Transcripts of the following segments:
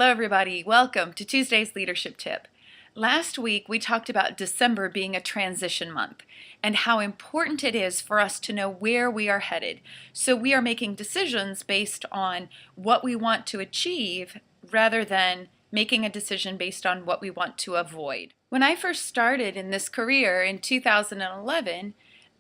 Hello everybody, welcome to Tuesday's Leadership Tip. Last week we talked about December being a transition month and how important it is for us to know where we are headed. So we are making decisions based on what we want to achieve rather than making a decision based on what we want to avoid. When I first started in this career in 2011,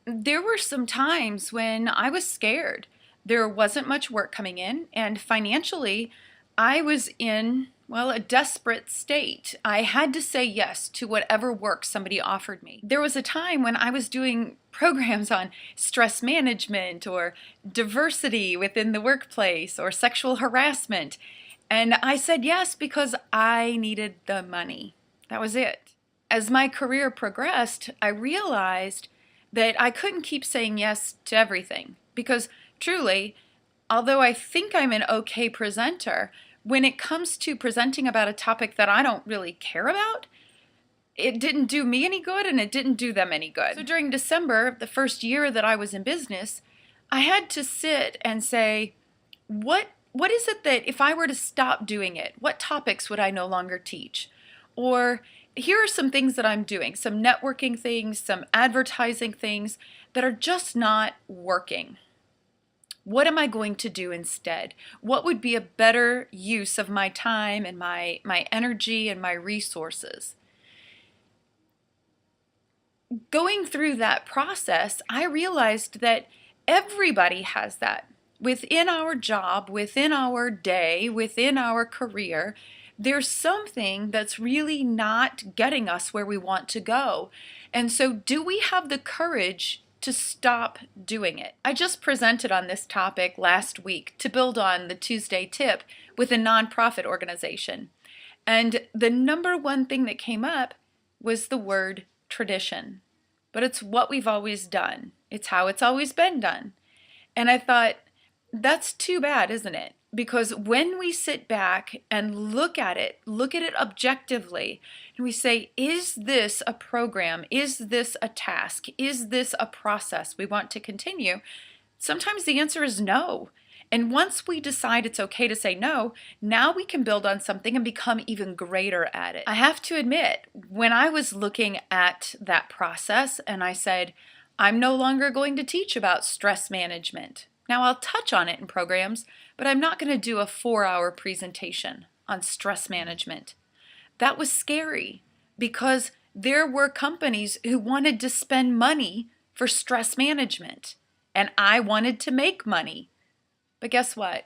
there were some times when I was scared. There wasn't much work coming in, and financially I was in, well, a desperate state. I had to say yes to whatever work somebody offered me. There was a time when I was doing programs on stress management or diversity within the workplace or sexual harassment, and I said yes because I needed the money. That was it. As my career progressed, I realized that I couldn't keep saying yes to everything because truly, although I think I'm an okay presenter, when it comes to presenting about a topic that I don't really care about, it didn't do me any good and it didn't do them any good. So during December, the first year that I was in business, I had to sit and say, what is it that if I were to stop doing it, what topics would I no longer teach? Or here are some things that I'm doing, some networking things, some advertising things that are just not working. What am I going to do instead? What would be a better use of my time and my energy and my resources? Going through that process, I realized that everybody has that. Within our job, within our day, within our career, there's something that's really not getting us where we want to go. And so do we have the courage to stop doing it? I just presented on this topic last week to build on the Tuesday tip with a nonprofit organization. And the number one thing that came up was the word tradition. But it's what we've always done. It's how it's always been done. And I thought, that's too bad, isn't it? Because when we sit back and look at it objectively, and we say, is this a program? Is this a task? Is this a process we want to continue? Sometimes the answer is no. And once we decide it's okay to say no, now we can build on something and become even greater at it. I have to admit, when I was looking at that process and I said, I'm no longer going to teach about stress management. Now I'll touch on it in programs, but I'm not going to do a 4-hour presentation on stress management. That was scary because there were companies who wanted to spend money for stress management, and I wanted to make money. But guess what?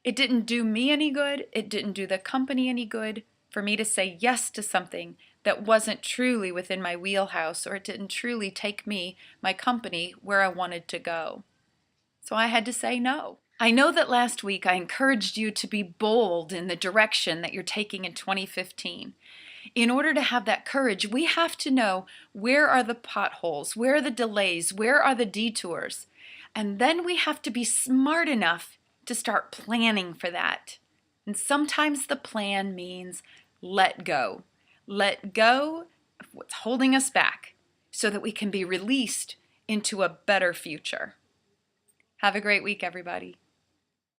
It didn't do me any good. It didn't do the company any good for me to say yes to something that wasn't truly within my wheelhouse, or it didn't truly take me, my company, where I wanted to go. So I had to say no. I know that last week I encouraged you to be bold in the direction that you're taking in 2015. In order to have that courage, we have to know where are the potholes, where are the delays, where are the detours. And then we have to be smart enough to start planning for that. And sometimes the plan means let go. Let go of what's holding us back so that we can be released into a better future. Have a great week, everybody.